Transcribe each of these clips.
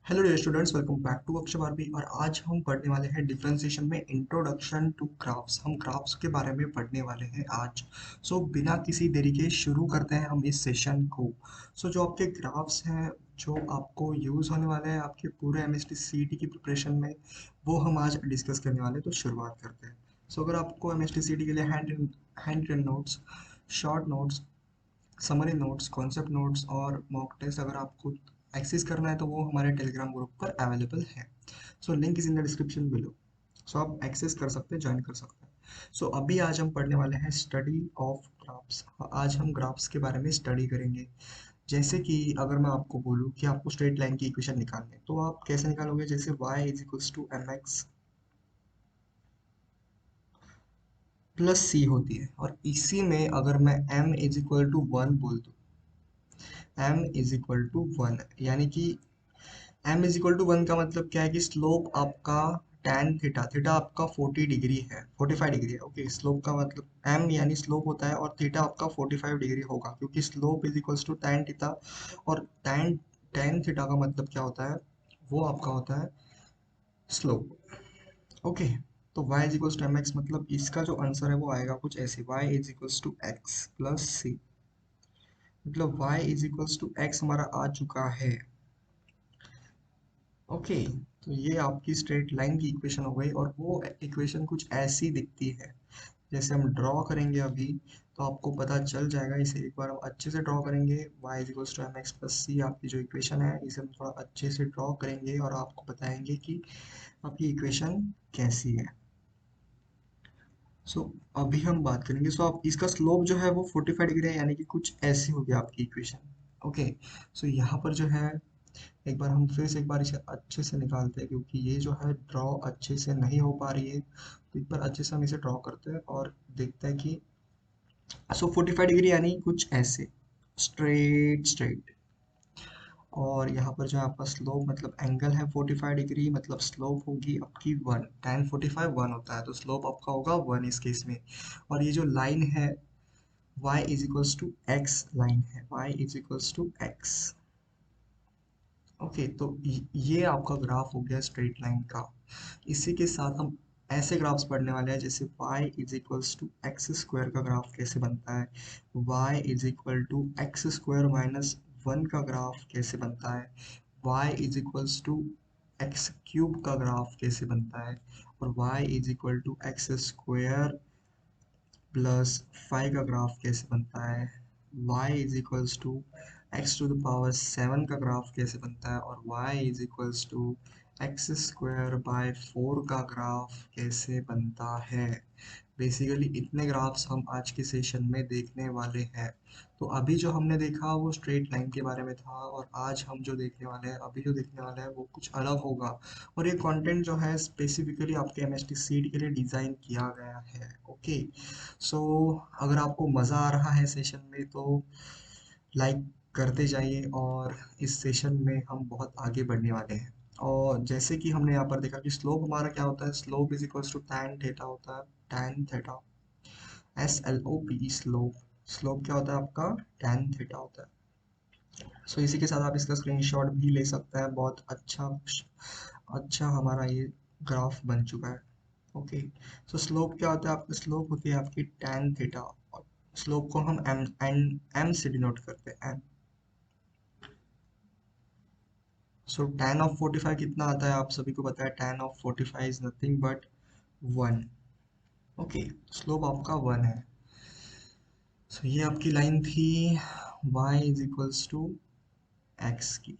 Hello dear students, welcome back to Akshay Bharti. और आज हम पढ़ने वाले हैं डिफरेंशिएशन में इंट्रोडक्शन टू ग्राफ्स। हम ग्राफ्स के बारे में पढ़ने वाले हैं आज। बिना किसी देरी के शुरू करते हैं हम इस सेशन को। जो आपके ग्राफ्स हैं, जो आपको यूज़ होने वाले हैं आपके पूरे एमएसटी सीईटी की प्रिपरेशन में, वो हम आज डिस्कस करने वाले हैं। तो शुरुआत करते हैं। अगर आपको एमएसटी सीईटी के लिए handwritten notes, short notes, summary notes, concept notes और मॉक टेस्ट अगर आपको एक्सेस करना है तो वो हमारे टेलीग्राम ग्रुप पर अवेलेबल है। Link is in the description below. आप एक्सेस कर सकते हैं, ज्वाइन कर सकते हैं। अभी आज हम पढ़ने वाले हैं स्टडी ऑफ ग्राफ्स। आज हम ग्राफ्स के बारे में स्टडी करेंगे। जैसे कि अगर मैं आपको बोलूँ कि आपको स्ट्रेट लाइन की इक्वेशन निकालनी है तो आप कैसे निकालोगे? जैसे y is equals to M x plus c होती है, और इसी में अगर मैं m is equal to one बोल दूँ, m is equal to one, यानी कि m is equal to one का मतलब क्या है कि स्लोप आपका tan थीटा, थीटा आपका 40 डिग्री है, 45 डिग्री है। ओके, स्लोप का मतलब m यानी स्लोप होता है, और थीटा आपका 45 डिग्री होगा, क्योंकि slope is equals to tan theta. और tan tan थीटा का मतलब क्या होता है? वो आपका होता है स्लोप। ओके, तो y is equals to M X, मतलब इसका जो आंसर है वो आएगा कुछ ऐसे, y is equals to x plus c. मतलब y is equals to x हमारा आ चुका है। ओके, तो ये आपकी स्ट्रेट लाइन की इक्वेशन हो गई, और वो इक्वेशन कुछ ऐसी दिखती है। जैसे हम ड्रॉ करेंगे अभी, तो आपको पता चल जाएगा। इसे एक बार हम अच्छे से ड्रॉ करेंगे। y is equals to M x plus c आपकी जो इक्वेशन है, इसे हम थोड़ा अच्छे से ड्रॉ करेंगे और आपको बताएंगे कि आपकी इक्वेशन कैसी है। अभी हम बात करेंगे। आप इसका स्लोप जो है वो 45 डिग्री है, यानी कि कुछ ऐसी होगी आपकी इक्वेशन। ओके, यहाँ पर जो है, एक बार हम फिर से एक बार इसे अच्छे से निकालते हैं, क्योंकि ये जो है ड्रॉ अच्छे से नहीं हो पा रही है। तो एक बार अच्छे से हम इसे ड्रॉ करते हैं और देखते हैं कि 45 डिग्री यानी कुछ ऐसे, स्ट्रेट स्ट्रेट। और यहाँ पर जो है आपका स्लोप मतलब एंगल है 45 डिग्री, मतलब स्लोप होगी आपकी वन। tan 45 वन होता है, तो स्लोप आपका होगा वन इस केस में। और ये जो लाइन है y is equals to X line है, y is equals to X. Okay, तो ये आपका ग्राफ हो गया स्ट्रेट लाइन का। इसी के साथ हम ऐसे ग्राफ्स पढ़ने वाले हैं, जैसे y is equals to x square का ग्राफ कैसे बनता है, y is equal to x square minus one का ग्राफ कैसे बनता है, y is equals to x cube का ग्राफ कैसे बनता है, और y is equal to x square plus five का ग्राफ कैसे बनता है, y is equals to X to the power seven का ग्राफ कैसे बनता है, और y is equals to x square by four का ग्राफ कैसे बनता है। बेसिकली इतने ग्राफ्स हम आज के सेशन में देखने वाले हैं। तो अभी जो हमने देखा वो स्ट्रेट लाइन के बारे में था, और आज हम जो देखने वाले हैं, अभी जो देखने वाले हैं वो कुछ अलग होगा। और ये कंटेंट जो है स्पेसिफिकली आपके एमएसटी सीट के लिए डिज़ाइन किया गया है। ओके, सो अगर आपको मज़ा आ रहा है सेशन में तो लाइक करते जाइए, और इस सेशन में हम बहुत आगे बढ़ने वाले हैं। और जैसे कि हमने यहाँ पर देखा कि स्लोप हमारा क्या होता है, slope is equals to tan theta होता है, tan theta, S L O P slope. Slope क्या होता है आपका? टैन थीटा होता है। इसी के साथ आप इसका स्क्रीनशॉट भी ले सकते हैं। बहुत अच्छा अच्छा हमारा ये ग्राफ बन चुका है। ओके, स्लोप क्या होता है आपका? स्लोप होती है आपकी टैन थीटा। स्लोप को हम एम से डिनोट करते हैं, एम। tan ऑफ 45 कितना आता है? आप सभी को पता है tan of 45 is nothing but one. Okay, slope आपका वन है। ये आपकी लाइन थी y is equals to X की।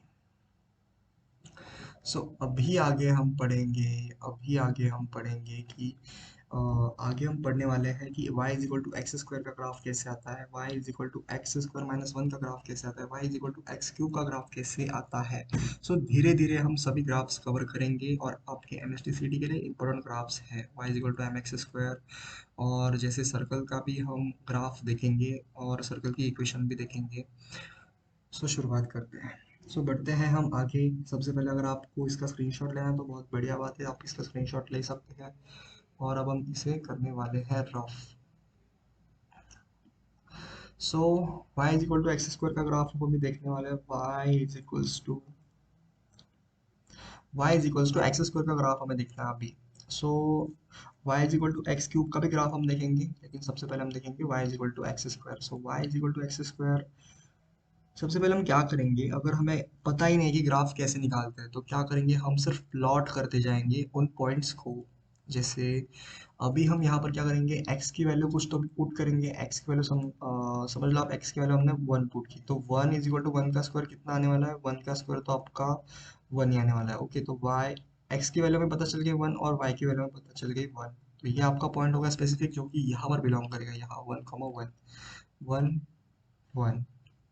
अभी आगे हम पढ़ेंगे, अभी आगे हम पढ़ेंगे कि आगे हम पढ़ने वाले हैं कि y is equal to x square का ग्राफ कैसे आता है, y is equal to x square minus one का ग्राफ कैसे आता है, y is equal to x cube का ग्राफ कैसे आता है। धीरे धीरे हम सभी ग्राफ्स कवर करेंगे, और आपके एमएसटीसीटी के लिए इंपॉर्टेंट ग्राफ्स है y is equal to M X square. और जैसे सर्कल का भी हम ग्राफ देखेंगे, और सर्कल की इक्वेशन भी देखेंगे। शुरुआत करते हैं। बढ़ते हैं हम आगे। सबसे पहले अगर आपको इसका स्क्रीनशॉट लेना है तो बहुत बढ़िया बात है, आप इसका स्क्रीनशॉट ले सकते हैं। और अब हम इसे करने वाले हैं rough. So y is equal to x square का ग्राफ हम अभी देखने वाले हैं। y is equals to y is equals to x square का ग्राफ हमें देखना है अभी। So Y is equal to x cube का भी ग्राफ हम देखेंगे, लेकिन सबसे पहले हम देखेंगे Y is equal to x square. So Y is equal to x square, सबसे पहले हम क्या करेंगे, अगर हमें पता ही नहीं कि ग्राफ कैसे निकालते हैं तो क्या करेंगे, हम सिर्फ प्लॉट करते जाएंगे उन पॉइंट्स को। जैसे अभी हम यहाँ पर क्या करेंगे, x की वैल्यू कुछ तो पुट करेंगे, x की वैल्यू समझ लो आप, x की वैल्यू हमने 1 पुट की, तो 1 इज इक्वल टू 1 का स्क्वायर कितना आने वाला है, 1 का स्क्वायर तो आपका 1 ही आने वाला है। ओके, तो y, x की वैल्यू में पता चल गई 1 और y की वैल्यू में पता चल गई 1। तो ये आपका पॉइंट होगा स्पेसिफिक, जो कि यहाँ पर बिलोंग करेगा, यहाँ 1, 1, 1।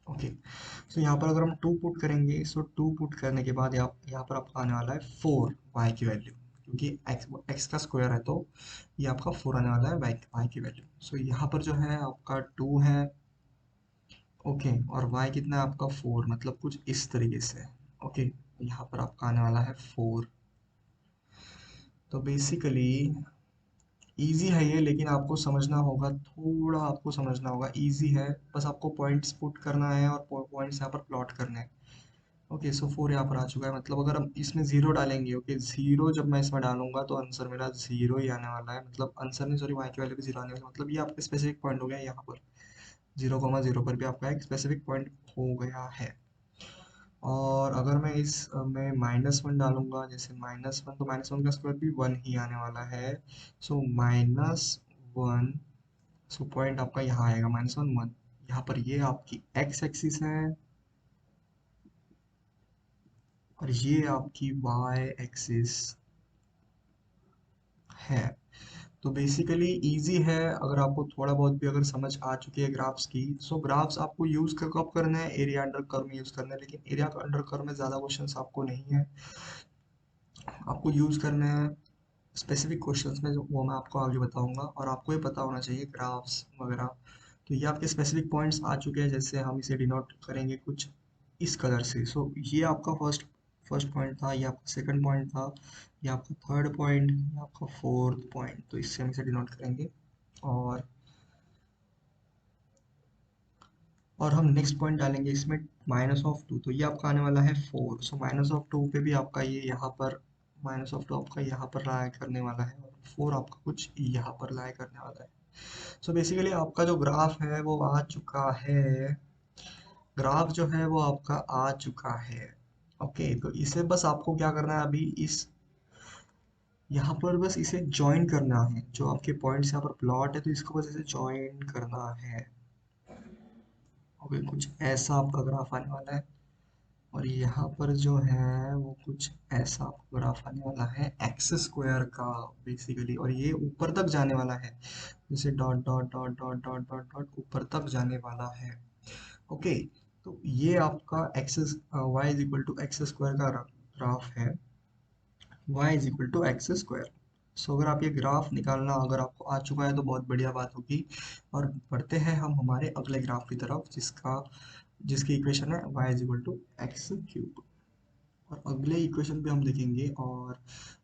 ओके, तो यहाँ पर अगर हम 2 पुट करेंगे, सो 2 पुट करने के बाद यहाँ पर आपका आने वाला है 4 y की वैल्यू, क्योंकि x का स्क्वायर है तो ये आपका 4 आने वाला है y की वैल्यू। सो यहाँ पर जो है आपका 2 है। ओके, और y कितना है आपका 4, मतलब कुछ इस तरीके से। ओके, यहाँ पर आपका आने वाला है 4। तो बेसिकली इजी है ये, लेकिन आपको समझना होगा, थोड़ा आपको समझना होगा। इजी है, बस आपको पॉइंट्स पुट करना है और पॉइंट्स यहाँ पर प्लॉट करने हैं। ओके, सो 4 यहाँ पर आ चुका है, मतलब अगर हम इसमें जीरो डालेंगे, ओके, जीरो जब मैं इसमें डालूंगा तो आंसर मेरा जीरो ही आने वाला है, मतलब आंसर नहीं, सॉरी, वाई की वैल्यू भी जीरो आने वाली है, मतलब ये आपका स्पेसिफिक पॉइंट हो गया यहाँ पर। 0,0 पर भी आपका एक स्पेसिफिक पॉइंट हो गया है। और अगर मैं इस में -1 डालूंगा, जैसे -1, तो -1 का स्क्वायर भी 1 ही आने वाला है। सो -1, सो पॉइंट आपका यहाँ आएगा -1, 1। यहाँ पर ये आपकी x एक्सिस है और ये आपकी y एक्सिस है। तो बेसिकली इजी है, अगर आपको थोड़ा बहुत भी अगर समझ आ चुकी है ग्राफ्स की। सो ग्राफ्स आपको यूज कब करना है, एरिया अंडर कर्व में यूज करना है, लेकिन एरिया अंडर कर्व में ज़्यादा क्वेश्चंस आपको नहीं है, आपको यूज करना है स्पेसिफिक क्वेश्चंस में, जो वो मैं आपको आगे बताऊंगा, और आपको ये पता होना चाहिए ग्राफ्स वगैरह। तो ये आपके स्पेसिफिक पॉइंट्स आ चुके हैं, जैसे हम इसे डिनोट करेंगे कुछ इस कलर से। सो ये आपका फर्स्ट फर्स्ट पॉइंट था, ये आपका सेकंड पॉइंट था, ये आपका थर्ड पॉइंट, ये आपका फोर्थ पॉइंट, तो इससे हम इसे डिनोट करेंगे। और हम नेक्स्ट पॉइंट डालेंगे इसमें -2, तो ये आपका आने वाला है 4। सो -2 पे भी आपका ये यहाँ पर -2 आपका यहाँ पर लाया करने वाला है, और 4 आपका कुछ यहाँ पर लाया करने वाला है। सो बेसिकली आपका जो ग्राफ है वो आ चुका है, ग्राफ जो है वो आपका आ चुका है। ओके, तो इसे बस आपको क्या करना है अभी, इस यहाँ पर बस इसे ज्वाइन करना है, जो आपके पॉइंट्स यहाँ पर प्लॉट है, तो इसको बस इसे ज्वाइन करना है। ओके, कुछ ऐसा आपका ग्राफ आने वाला है, और यहाँ पर जो है वो कुछ ऐसा आपको ग्राफ आने वाला है एक्स स्क्वायर का बेसिकली, और ये ऊपर तक जाने वाला है, जैसे dot dot dot dot dot dot dot ऊपर तक जाने वाला है। ओके, तो ये आपका x y is equal to x square का ग्राफ है, y is equal to x square. So अगर आप ये ग्राफ निकालना अगर आपको आ चुका है तो बहुत बढ़िया बात होगी। और बढ़ते हैं हम हमारे अगले ग्राफ की तरफ, जिसकी इक्वेशन है y is equal to x cube. और अगले इक्वेशन पे हम देखेंगे, और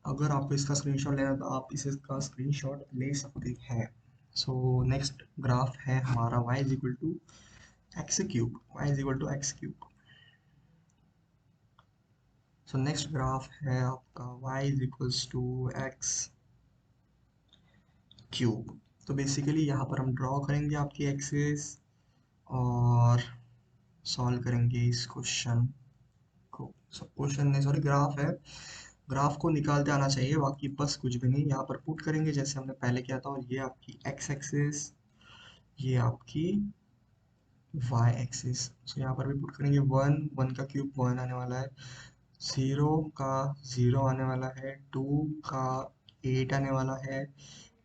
अगर आपको इसका स्क्रीनशॉट लेना है तो आप इसका स्क्रीनशॉट ले सकते हैं। सो नेक्स्ट ग्राफ है हमारा y is equal to x cube, y is equal to x cube. So next graph है आपका y is equals to x cube. तो बेसिकली यहाँ पर हम ड्रॉ करेंगे आपकी एक्सिस, और सॉल्व करेंगे इस क्वेश्चन को, सब क्वेश्चन नहीं, सॉरी, ग्राफ है, ग्राफ को निकालते आना चाहिए, बाकी बस कुछ भी नहीं। यहाँ पर पुट करेंगे जैसे हमने पहले किया था, और ये आपकी एक्स एक्सिस, ये आपकी वाई एक्सिस। सो यहाँ पर भी पुट करेंगे 1, 1 का क्यूब 1 आने वाला है, 0 का 0 आने वाला है, 2 का 8 आने वाला है,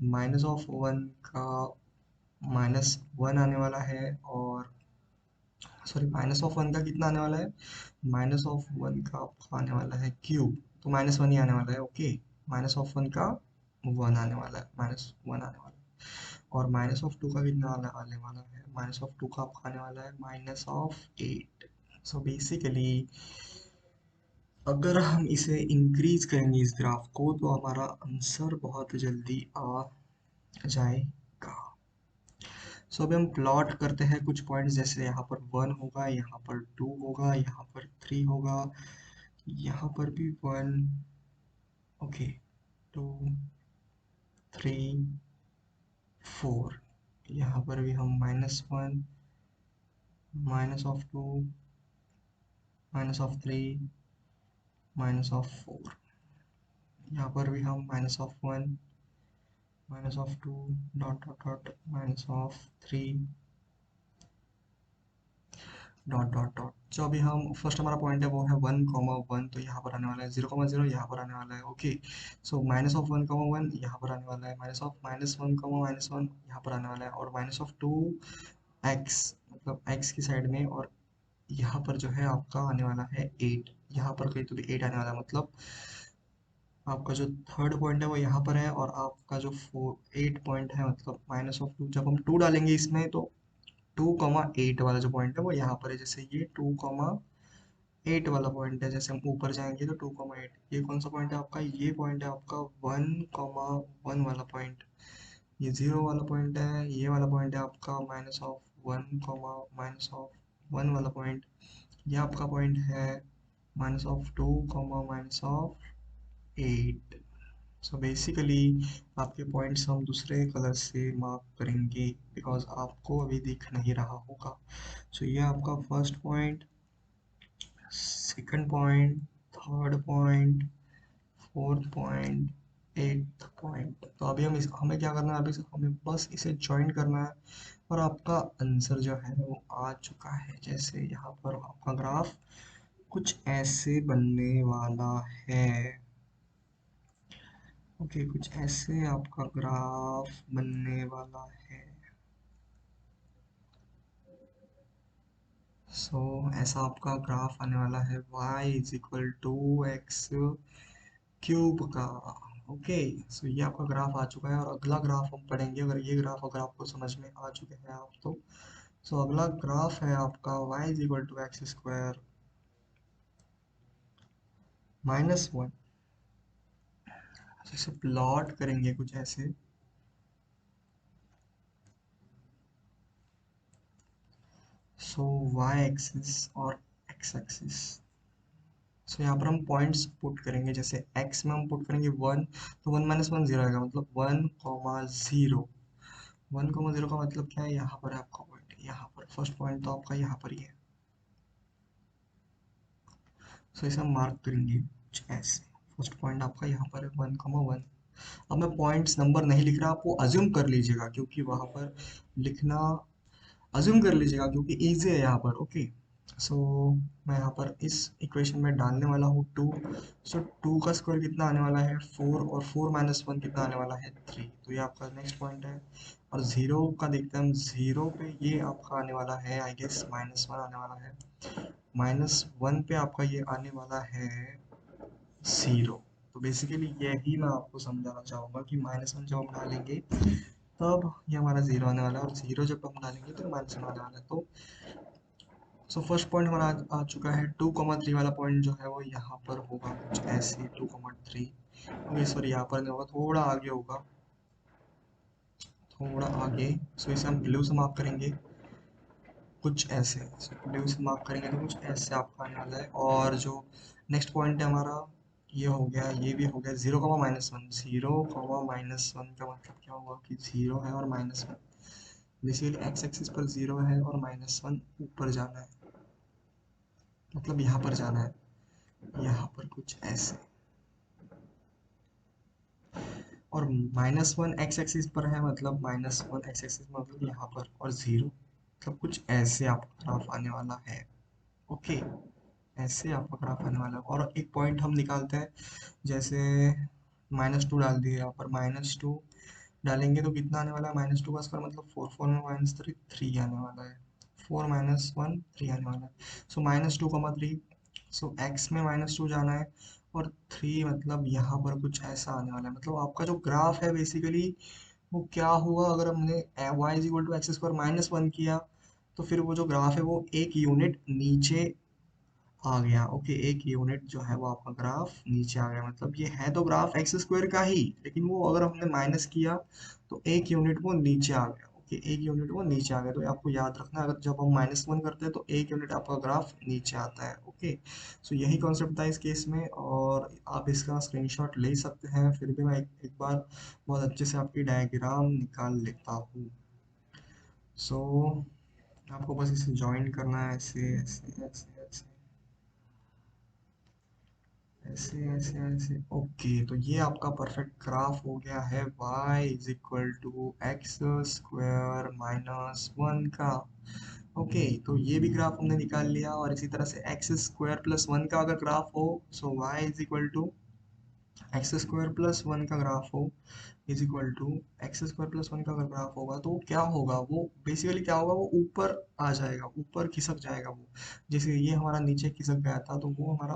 -1 का -1 आने वाला है, और सॉरी, -1 का कितना आने वाला है, -1 का आपका आने वाला है क्यूब, तो -1 ही आने वाला है। ओके, -1 का 1 आने वाला है, -1 आने वाला है, और -2 का कितना आने वाला है, -2 का आपका आने वाला है -8। सो बेसिकली अगर हम इसे इंक्रीज करेंगे इस ग्राफ को, तो हमारा आंसर बहुत जल्दी आ जाएगा। सो अभी हम प्लॉट करते हैं कुछ पॉइंट्स, जैसे यहाँ पर 1 होगा, यहाँ पर 2 होगा, यहाँ पर 3 होगा, यहाँ पर भी 1, ओके, 2, 3, 4, यहाँ पर भी हम -1, -2, -3, -4, यहाँ पर भी हम -1, -2, dot dot dot, -3, dot dot dot. जो अभी हम फर्स्ट हमारा पॉइंट है वो है 1, 1, तो यहाँ पर आने वाला है 0, 0 यहाँ पर आने वाला है। ओके, सो -1, 1 यहाँ पर आने वाला है, -1, यहाँ पर आने वाला है, और -2x मतलब x की साइड में, और यहाँ पर जो है आपका आने वाला है 8, यहाँ पर कहीं तो भी 8 आने वाला है, मतलब आपका जो थर्ड पॉइंट है वो यहाँ पर है, और आपका जो 8 पॉइंट है मतलब -2, जब हम 2 डालेंगे इसमें तो 2, 8 वाला जो पॉइंट है वो यहाँ पर है। जैसे ये 2, 8 वाला पॉइंट है, जैसे हम ऊपर जाएंगे तो 2, 8, ये कौन सा पॉइंट है आपका, ये पॉइंट है आपका 1, 1 वाला पॉइंट, ये 0 वाला पॉइंट है, ये वाला पॉइंट है आपका -1, -1 वाला पॉइंट, ये आपका पॉइंट है -2, -8। सो बेसिकली आपके पॉइंट्स हम दूसरे कलर से मार्क करेंगे बिकॉज आपको अभी दिख नहीं रहा होगा। सो ये आपका first point, second point, third point, fourth point, eighth point. तो अभी हमें क्या करना है, अभी हमें बस इसे ज्वाइन करना है और आपका आंसर जो है वो आ चुका है। जैसे यहाँ पर आपका ग्राफ कुछ ऐसे बनने वाला है। ओके, कुछ ऐसे आपका ग्राफ बनने वाला है। ऐसा आपका ग्राफ आने वाला है y = x³ का। ओके, सो ये आपका ग्राफ आ चुका है, और अगला ग्राफ हम पढ़ेंगे। अगर ये ग्राफ अगर आपको समझ में आ चुके हैं आप तो अगला ग्राफ है आपका y = x² -1। इसे प्लॉट करेंगे कुछ ऐसे। y एक्सिस और x एक्सिस। यहाँ पर हम पॉइंट्स पुट करेंगे। जैसे x में हम पुट करेंगे 1, तो 1 - 1 0 आएगा, मतलब 1, 0 का मतलब क्या है, यहाँ पर है आपका पॉइंट, यहाँ पर फर्स्ट पॉइंट तो आपका यहाँ पर ही है। इसे हम मार्क करेंगे कुछ ऐसे। फर्स्ट पॉइंट आपका यहाँ पर है 1, 1। अब मैं पॉइंट्स नंबर नहीं लिख रहा, आपको अज्यूम कर लीजिएगा क्योंकि वहाँ पर लिखना, अज्यूम कर लीजिएगा क्योंकि इजी है यहाँ पर। ओके, सो मैं यहाँ पर इस इक्वेशन में डालने वाला हूँ 2। 2 का स्क्वायर कितना आने वाला है 4, और 4 - 1 कितना आने वाला है 3। तो ये आपका नेक्स्ट पॉइंट है। और 0 का देखते हैं हम, 0 पे ये आपका आने वाला है आई गेस -1 आने वाला है। -1 पे आपका ये आने वाला है 0। तो बेसिकली यही मैं आपको समझाना चाहूँगा कि -1 जब हम डालेंगे तब ये हमारा 0 आने वाला है, और 0 जब हम डालेंगे तो -1 आने वाला है। तो फर्स्ट पॉइंट हमारा आ चुका है। 2, 3 वाला पॉइंट जो है वो यहाँ पर होगा कुछ ऐसे 2, 3। ओके, सॉरी यहाँ पर नहीं होगा, थोड़ा आगे होगा, थोड़ा आगे। इसे हम ब्लू से मार्क करेंगे कुछ ऐसे। ब्लू से मार्क करेंगे तो कुछ ऐसे आपका आने वाला है। और जो नेक्स्ट पॉइंट है हमारा, ये हो गया, ये भी हो गया 0, -1। 0, -1 का मतलब क्या हुआ कि 0 है और -1। बेसिकली एक्स एक्सिस पर 0 है और -1 ऊपर जाना है, मतलब यहाँ पर जाना है, यहाँ पर कुछ ऐसे। और -1 एक्स एक्सिस पर है, मतलब -1 एक्स एक्सिस मतलब यहाँ पर, और 0 मतलब कुछ ऐसे आपका ग्राफ आने वाला है। ओके, ऐसे आपका ग्राफ आने वाला है। और एक पॉइंट हम निकालते हैं, जैसे -2 डाल दिए, यहाँ पर -2 डालेंगे तो कितना आने वाला है, -2 का स्क्वायर मतलब 4, 4 में -3 3 आने वाला है। 4 - 1 3 आने वाला है। -2, 3। एक्स में -2 जाना है, और 3 मतलब यहाँ पर कुछ ऐसा आने वाला है। मतलब आपका जो ग्राफ है बेसिकली वो क्या हुआ, अगर हमने y = x² -1 किया तो फिर वो जो ग्राफ है वो एक यूनिट नीचे आ गया। ओके, एक यूनिट जो है वो आपका ग्राफ नीचे आ गया, मतलब ये है तो ग्राफ x² का ही, लेकिन वो अगर हमने माइनस किया तो एक यूनिट वो नीचे आ गया। कि 1 यूनिट वो नीचे आ गया। तो आपको याद रखना, अगर जब हम -1 करते हैं तो 1 यूनिट आपका ग्राफ नीचे आता है। ओके, सो यही कॉन्सेप्ट था इस केस में, और आप इसका स्क्रीनशॉट ले सकते हैं। फिर भी मैं एक बार बहुत अच्छे से आपकी डायग्राम निकाल लेता हूँ। सो आपको बस इसे ज्वाइन करना है, ऐसे ऐसे ऐसे ऐसे ऐसे ऐसे ऐसे। ओके, तो ये आपका परफेक्ट ग्राफ हो गया है y is equal to x square -1 का। ओके, तो ये भी ग्राफ हमने निकाल लिया, और इसी तरह से एक्स स्क्वायर प्लस 1 का अगर ग्राफ हो, so y is equal to x square plus 1 का ग्राफ हो is equal to x square plus 1 का अगर ग्राफ होगा तो क्या होगा, वो बेसिकली क्या होगा, वो ऊपर आ जाएगा, ऊपर खिसक जाएगा वो। जैसे ये हमारा नीचे खिसक गया था, तो वो हमारा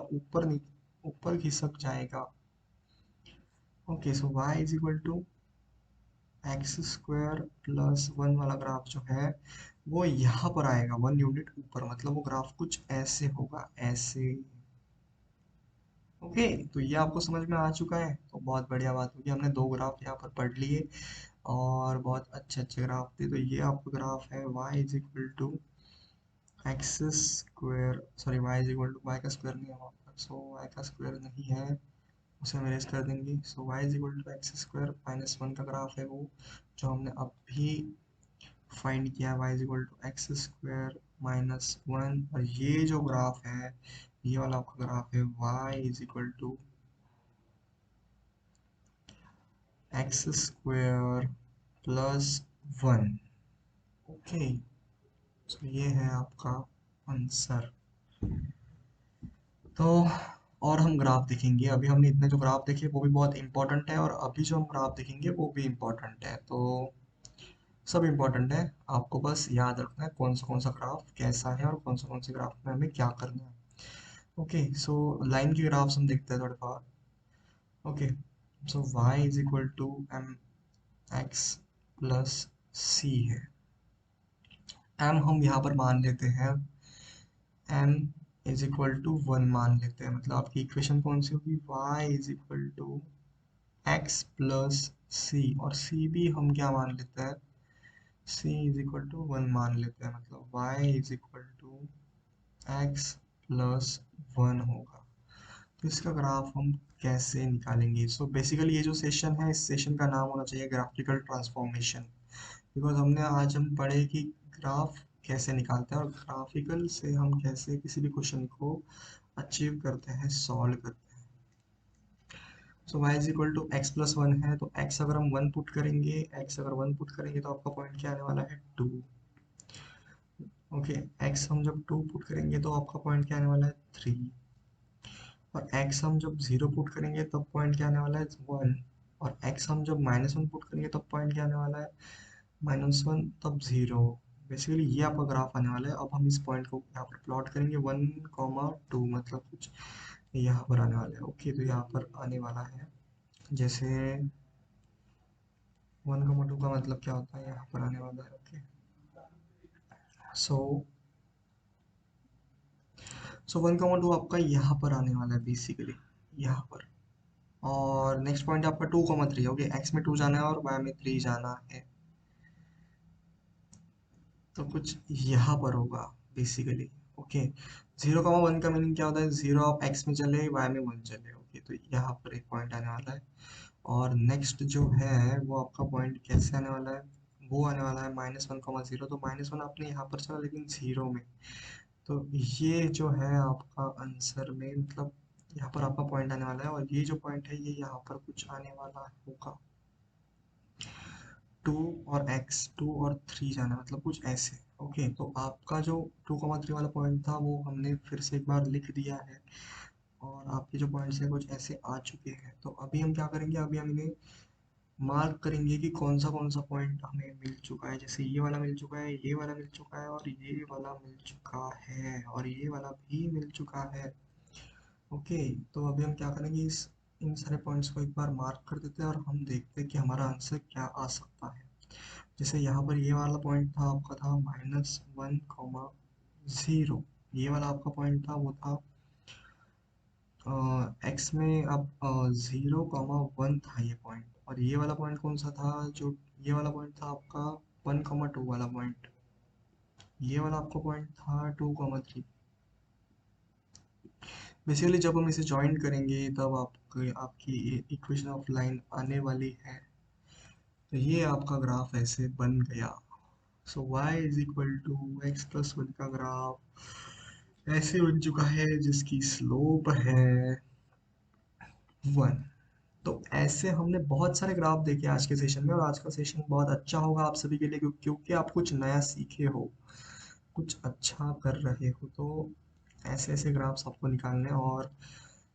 ऊपर खिसक जाएगा। Okay, so y is equal to x square plus 1 वाला ग्राफ जो है वो यहाँ पर आएगा 1 यूनिट ऊपर, मतलब वो ग्राफ कुछ ऐसे होगा, ऐसे। ओके, तो ये आपको समझ में आ चुका है, तो बहुत बढ़िया बात होगी। हमने 2 ग्राफ यहाँ पर पढ़ लिए, और बहुत अच्छे अच्छे ग्राफ थे। तो ये आपका ग्राफ है y is equal to x square, sorry y is equal to, y का स्क्वायर नहीं है वहाँ पर, सो y का स्क्वायर नहीं है, उसे हम इरेज कर देंगे। So y is equal to x square -1 का ग्राफ है वो, जो हमने अभी फाइंड किया है। y is equal to x square -1, और ये जो ग्राफ है, ये वाला आपका ग्राफ है y is equal to x square plus 1। Okay, तो ये है आपका आंसर। तो और हम ग्राफ देखेंगे, अभी हमने इतने जो ग्राफ देखे वो भी बहुत इंपॉर्टेंट है, और अभी जो हम ग्राफ देखेंगे वो भी इंपॉर्टेंट है। तो सब इंपॉर्टेंट है, आपको बस याद रखना है कौन सा ग्राफ कैसा है, और कौन से ग्राफ में हमें क्या करना है। ओके, सो लाइन के ग्राफ्स हम देखते हैं थोड़े बहुत। Okay, so y is equal to M x plus c है। m हम यहाँ पर मान लेते हैं m इज इक्वल टू 1 मान लेते हैं, मतलब आपकी इक्वेशन कौन सी होगी, y is equal to x plus c, और c भी हम क्या मान लेते हैं, c इज इक्वल टू 1 मान लेते हैं, मतलब y is equal to x plus 1 होगा। तो इसका ग्राफ हम कैसे निकालेंगे, सो बेसिकली ये जो सेशन है, इस सेशन का नाम होना चाहिए ग्राफिकल ट्रांसफॉर्मेशन, बिकॉज हमने आज हम पढ़े कि ग्राफ कैसे निकालते हैं, और ग्राफिकल से हम कैसे किसी भी क्वेश्चन को अचीव करते हैं, सॉल्व करते हैं। So y is equal to x plus 1 है, तो x अगर हम 1 पुट करेंगे, x अगर 1 पुट करेंगे तो आपका पॉइंट क्या आने वाला है, 2। ओके, x हम जब 2 पुट करेंगे तो आपका पॉइंट क्या आने वाला है, 3। और x हम जब 0 पुट करेंगे तब पॉइंट क्या आने वाला है, 1। और x हम जब -1 पुट करेंगे तब पॉइंट क्या आने वाला है, -1 तब 0। बेसिकली ये आपका ग्राफ आने वाला है। अब हम इस पॉइंट को यहाँ पर प्लॉट करेंगे 1,2, मतलब कुछ यहाँ पर आने वाला है। ओके, तो यहाँ पर आने वाला है, जैसे 1,2 का मतलब क्या होता है, यहाँ पर आने वाला है। ओके, सो 1,2 आपका यहाँ पर आने वाला है, बेसिकली यहाँ पर। और नेक्स्ट पॉइंट आपका 2,3। ओके, एक्स में 2 जाना है और वाई में 3 जाना है, तो कुछ यहाँ पर होगा बेसिकली। ओके, 0,1 का मीनिंग क्या होता है, 0 आप एक्स में चले, वाई में 1 चले। ओके, तो यहाँ पर एक पॉइंट आने वाला है। और नेक्स्ट जो है वो आपका पॉइंट कैसे आने वाला है, वो आने वाला है -1,0। तो -1 आपने यहाँ पर चला, लेकिन 0 में। तो ये जो है आपका आंसर में, मतलब यहाँ पर आपका पॉइंट आने वाला है, और ये जो पॉइंट है ये यहाँ पर कुछ आने वाला होगा, 2 और x 2 और 3 जाना, मतलब कुछ ऐसे। ओके, तो आपका जो 2,3 वाला पॉइंट था वो हमने फिर से एक बार लिख दिया है, और आपके जो पॉइंट्स हैं कुछ ऐसे आ चुके हैं। तो अभी हम क्या करेंगे, अभी हम इन्हें मार्क करेंगे कि कौन सा पॉइंट हमें मिल चुका है। जैसे ये वाला मिल चुका है, ये वाला मिल चुका है, और ये वाला मिल चुका है, और ये वाला भी मिल चुका है। ओके, तो अभी हम क्या करेंगे, इस इन सारे पॉइंट्स को एक बार मार्क कर देते हैं, और हम देखते हैं कि हमारा आंसर क्या आ सकता है। जैसे यहाँ पर ये वाला पॉइंट था, आपका था -1,0। ये वाला आपका पॉइंट था, वो था एक्स में अब 0,1 था ये पॉइंट। और ये वाला पॉइंट कौन सा था, जो ये वाला पॉइंट था आपका 1,2 वाला पॉइंट, ये वाला आपका पॉइंट था 2,3। बेसिकली जब हम इसे ज्वाइन करेंगे तब आपकी आपकी इक्वेशन ऑफ लाइन आने वाली है। तो ये आपका ग्राफ ऐसे बन गया। So y is equal to x plus one का ग्राफ ऐसे बन चुका है जिसकी स्लोप है 1। तो ऐसे हमने बहुत सारे ग्राफ देखे आज के सेशन में, और आज का सेशन बहुत अच्छा होगा आप सभी के लिए, क्योंकि आप कुछ नया सीखे हो, कुछ अच्छा कर रहे हो। तो ऐसे ऐसे ग्राफ्स आपको निकालने हैं और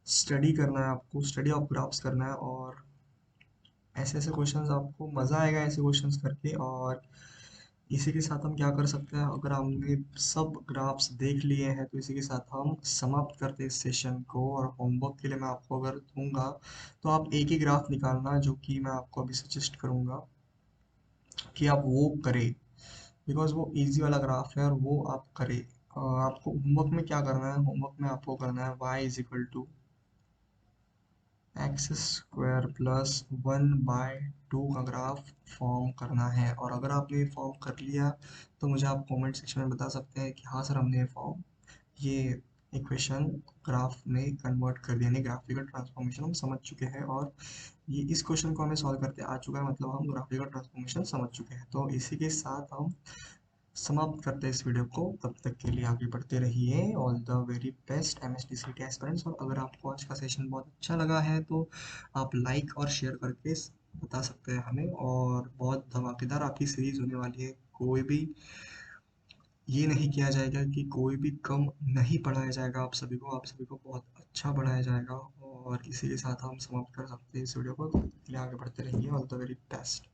स्टडी करना है, आपको स्टडी ऑफ ग्राफ्स करना है, और ऐसे ऐसे क्वेश्चंस आपको मज़ा आएगा ऐसे क्वेश्चंस करके। और इसी के साथ हम क्या कर सकते हैं, अगर हमने सब ग्राफ्स देख लिए हैं तो इसी के साथ हम समाप्त करते हैं इस सेशन को। और होमवर्क के लिए मैं आपको अगर दूंगा तो आप एक ही ग्राफ निकालना, जो कि मैं आपको अभी सजेस्ट करूंगा कि आप वो करें, बिकॉज वो इजी वाला ग्राफ है और वो आप करें। आपको होमवर्क में क्या करना है, होमवर्क में आपको करना है y is equal to x square plus 1/2 का ग्राफ फॉर्म करना है। और अगर आपने ये फॉर्म कर लिया तो मुझे आप कमेंट सेक्शन में बता सकते हैं कि हाँ सर हमने ये इक्वेशन ग्राफ में कन्वर्ट कर दिया, यानी ग्राफिकल ट्रांसफॉर्मेशन हम समझ चुके हैं। और ये इस क्वेश्चन को हमें सॉल्व करते आ चुका है, मतलब हम ग्राफिकल ट्रांसफॉर्मेशन समझ चुके हैं। तो इसी के साथ हम समाप्त करते हैं इस वीडियो को। तब तक के लिए आगे बढ़ते रहिए। All the very best MSDCT aspirants. और अगर आपको आज का सेशन बहुत अच्छा लगा है तो आप लाइक और शेयर करके बता सकते हैं हमें। और बहुत धमाकेदार आपकी सीरीज होने वाली है, कोई भी ये नहीं किया जाएगा कि कोई भी कम नहीं पढ़ाया जाएगा आप सभी को, आप सभी को बहुत अच्छा पढ़ाया जाएगा। और इसी के साथ हम समाप्त कर सकते हैं इस वीडियो को। आगे बढ़ते रहिए। All the very best.